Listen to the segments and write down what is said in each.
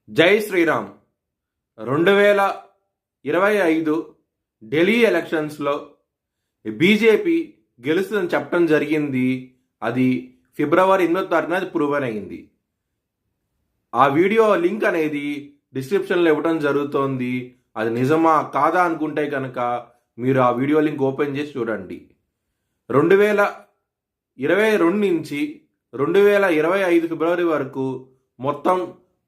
జై శ్రీరామ్. 2025 ఢిల్లీ ఎలక్షన్స్లో బీజేపీ గెలుస్తుందని చెప్పడం జరిగింది. అది ఫిబ్రవరి 8వ తారీఖున ప్రూవన్ అయింది. ఆ వీడియో లింక్ అనేది డిస్క్రిప్షన్లో ఇవ్వడం జరుగుతోంది. అది నిజమా కాదా అనుకుంటే కనుక మీరు ఆ వీడియో లింక్ ఓపెన్ చేసి చూడండి. 2022 నుంచి 2025 ఫిబ్రవరి వరకు మొత్తం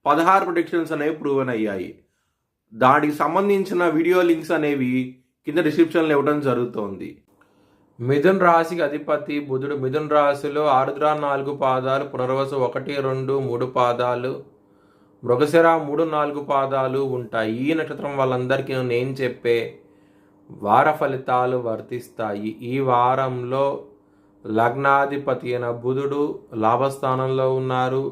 16 ప్రొడిక్షన్స్ అనేవి ప్రూవన్ అయ్యాయి. దానికి సంబంధించిన వీడియో లింక్స్ అనేవి కింద డిస్క్రిప్షన్లో ఇవ్వడం జరుగుతోంది. మిథున్ రాశికి అధిపతి బుధుడు. మిథున్ రాశిలో ఆరుద్ర 4 పాదాలు, పునర్వసు 1, 2, 3 పాదాలు, మృగశిర 3, 4 పాదాలు ఉంటాయి. ఈ నక్షత్రం వాళ్ళందరికీ నేను చెప్పే వార ఫలితాలు వర్తిస్తాయి. ఈ వారంలో లగ్నాధిపతి అయిన బుధుడు లాభస్థానంలో ఉన్నారు.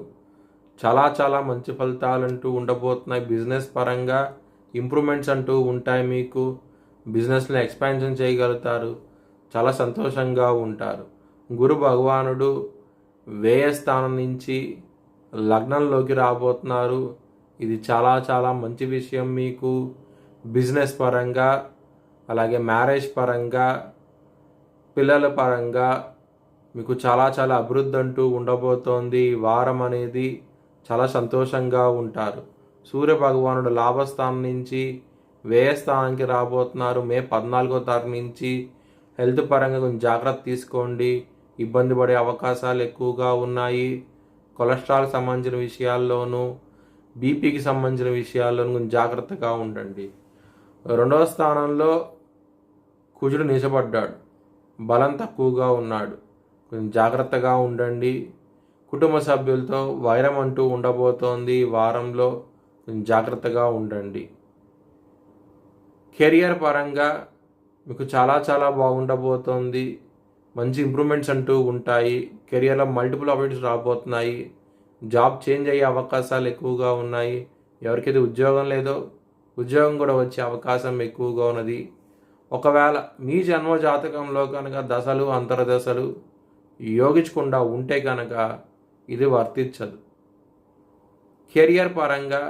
చాలా మంచి ఫలితాలు అంటూ ఉండబోతున్నాయి. బిజినెస్ పరంగా ఇంప్రూవ్మెంట్స్ అంటూ ఉంటాయి. మీకు బిజినెస్లో ఎక్స్పాన్షన్ చేయగలుగుతారు. చాలా సంతోషంగా ఉంటారు. గురు భగవానుడు వ్యయస్థానం నుంచి లగ్నంలోకి రాబోతున్నారు. ఇది చాలా మంచి విషయం. మీకు బిజినెస్ పరంగా, అలాగే మ్యారేజ్ పరంగా, పిల్లల పరంగా మీకు చాలా అభివృద్ధి అంటూ ఉండబోతోంది. ఈ వారం అనేది చాలా సంతోషంగా ఉంటారు. సూర్య భగవానుడు లాభస్థానం నుంచి వ్యయస్థానానికి రాబోతున్నారు. మే 14వ తారీఖు నుంచి హెల్త్ పరంగా కొంచెం జాగ్రత్త తీసుకోండి. ఇబ్బంది పడే అవకాశాలు ఎక్కువగా ఉన్నాయి. కొలెస్ట్రాల్కి సంబంధించిన విషయాల్లోనూ, బీపీకి సంబంధించిన విషయాల్లోనూ కొంచెం జాగ్రత్తగా ఉండండి. 2వ స్థానంలో కుజుడు నిలబడ్డాడు. బలం తక్కువగా ఉన్నాడు. కొంచెం జాగ్రత్తగా ఉండండి. కుటుంబ సభ్యులతో వైరం అంటూ ఉండబోతోంది. ఈ వారంలో కొంచెం జాగ్రత్తగా ఉండండి. కెరియర్ పరంగా మీకు చాలా బాగుండబోతోంది. మంచి ఇంప్రూవ్మెంట్స్ అంటూ ఉంటాయి. కెరియర్లో మల్టిపుల్ ఆపర్చునిటీస్ రాబోతున్నాయి. జాబ్ చేంజ్ అయ్యే అవకాశాలు ఎక్కువగా ఉన్నాయి. ఎవరికైతే ఉద్యోగం లేదో ఉద్యోగం కూడా వచ్చే అవకాశం ఎక్కువగా ఉన్నది. ఒకవేళ మీ జన్మ జాతకంలో కనుక దశలు అంతర్దశలు యోగించకుండా ఉంటే కనుక ఇది వర్తించదు. కెరియర్ పరంగా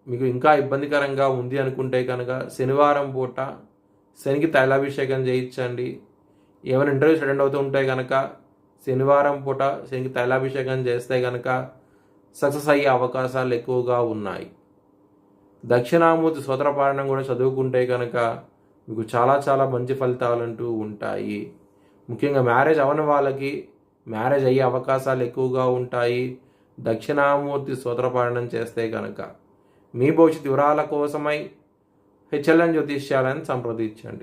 మీకు ఇంకా ఇబ్బందికరంగా ఉంది అనుకుంటే కనుక శనివారం పూట శనికి తైలాభిషేకం చేయించండి. ఏమైనా ఇంటర్వ్యూస్ అటెండ్ అవుతూ ఉంటే కనుక శనివారం పూట శనికి తైలాభిషేకం చేస్తే కనుక సక్సెస్ అయ్యే అవకాశాలు ఎక్కువగా ఉన్నాయి. దక్షిణామూర్తి స్తోత్రపారాయణం కూడా చదువుకుంటే కనుక మీకు చాలా మంచి ఫలితాలు అంటూ ఉంటాయి. ముఖ్యంగా మ్యారేజ్ అవని వాళ్ళకి మ్యారేజ్ అయ్యే అవకాశాలు ఎక్కువగా ఉంటాయి. దక్షిణామూర్తి స్తోత్రపారాయణం చేస్తే కనుక మీ భవిష్యత్ వివరాల కోసమై హెచ్ఎల్ఎన్ జ్యోతిష్యాలను సంప్రదించండి.